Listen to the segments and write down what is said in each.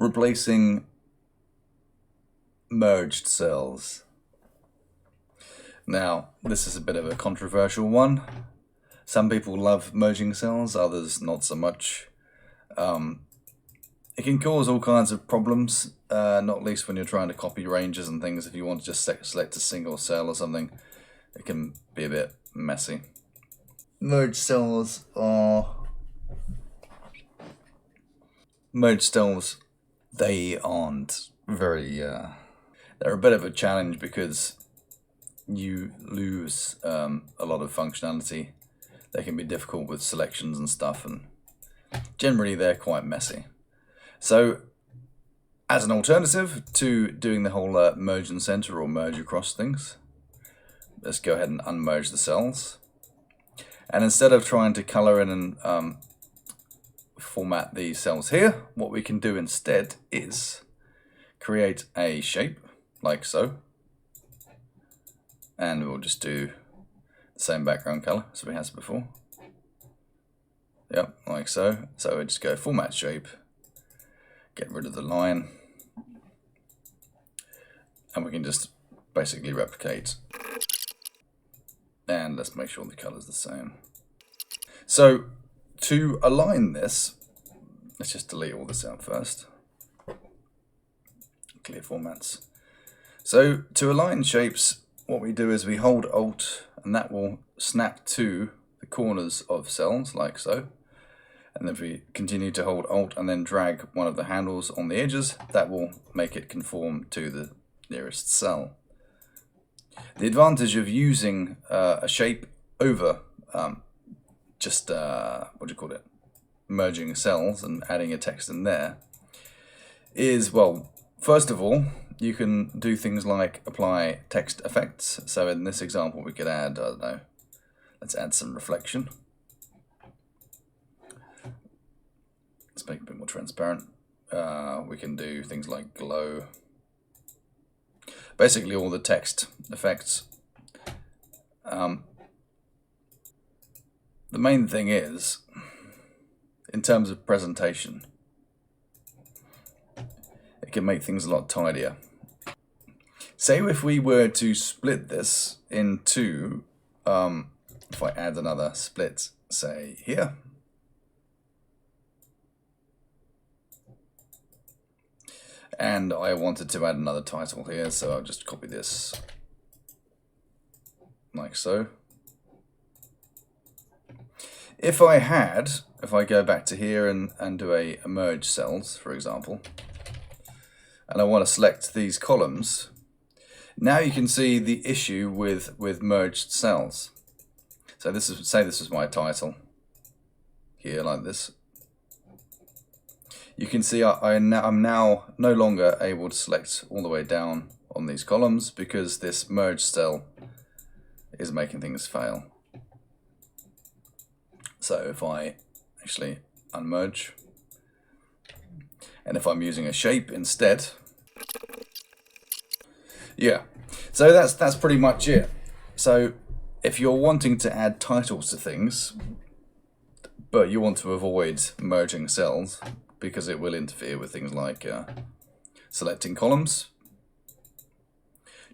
replacing merged cells. Now, this is a bit of a controversial one. Some people love merging cells, others not so much. It can cause all kinds of problems, not least when you're trying to copy ranges and things. If you want to just select a single cell or something, it can be a bit messy. Merged cells, they aren't very, they're a bit of a challenge because you lose a lot of functionality. They can be difficult with selections and stuff, and generally they're quite messy. So as an alternative to doing the whole merge and center or merge across things, let's go ahead and unmerge the cells. And instead of trying to color in and format these cells here, what we can do instead is create a shape like so. And we'll just do the same background color as we had before. Yep, like so. So we just go format shape, get rid of the line, and we can just basically replicate. And let's make sure the color's the same. So to align this, let's just delete all this out first. Clear formats. So to align shapes, what we do is we hold Alt, and that will snap to the corners of cells like so. And if we continue to hold Alt and then drag one of the handles on the edges, that will make it conform to the nearest cell. The advantage of using a shape over just merging cells and adding a text in there is, well, first of all, you can do things like apply text effects. So in this example, we could add, I don't know, let's add some reflection. Let's make it a bit more transparent. We can do things like glow. Basically all the text effects. The main thing is, in terms of presentation, it can make things a lot tidier. Say if we were to split this into, if I add another split, say here, and I wanted to add another title here, so I'll just copy this like so. If I go back to here and do a merge cells, for example, and I want to select these columns, now you can see the issue with merged cells. So this is, say this is my title here, like this. You can see I'm now no longer able to select all the way down on these columns because this merge cell is making things fail. So if I actually unmerge, and if I'm using a shape instead, yeah. So that's pretty much it. So if you're wanting to add titles to things, but you want to avoid merging cells because it will interfere with things like selecting columns,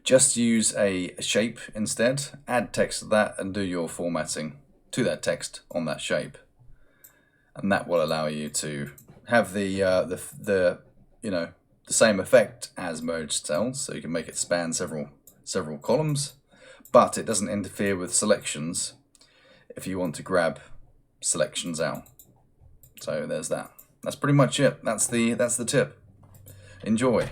just use a shape instead, add text to that, and do your formatting to that text on that shape, and that will allow you to have the same effect as merged cells. So you can make it span several columns, but it doesn't interfere with selections if you want to grab selections out. So there's that. That's pretty much it. That's the tip. Enjoy.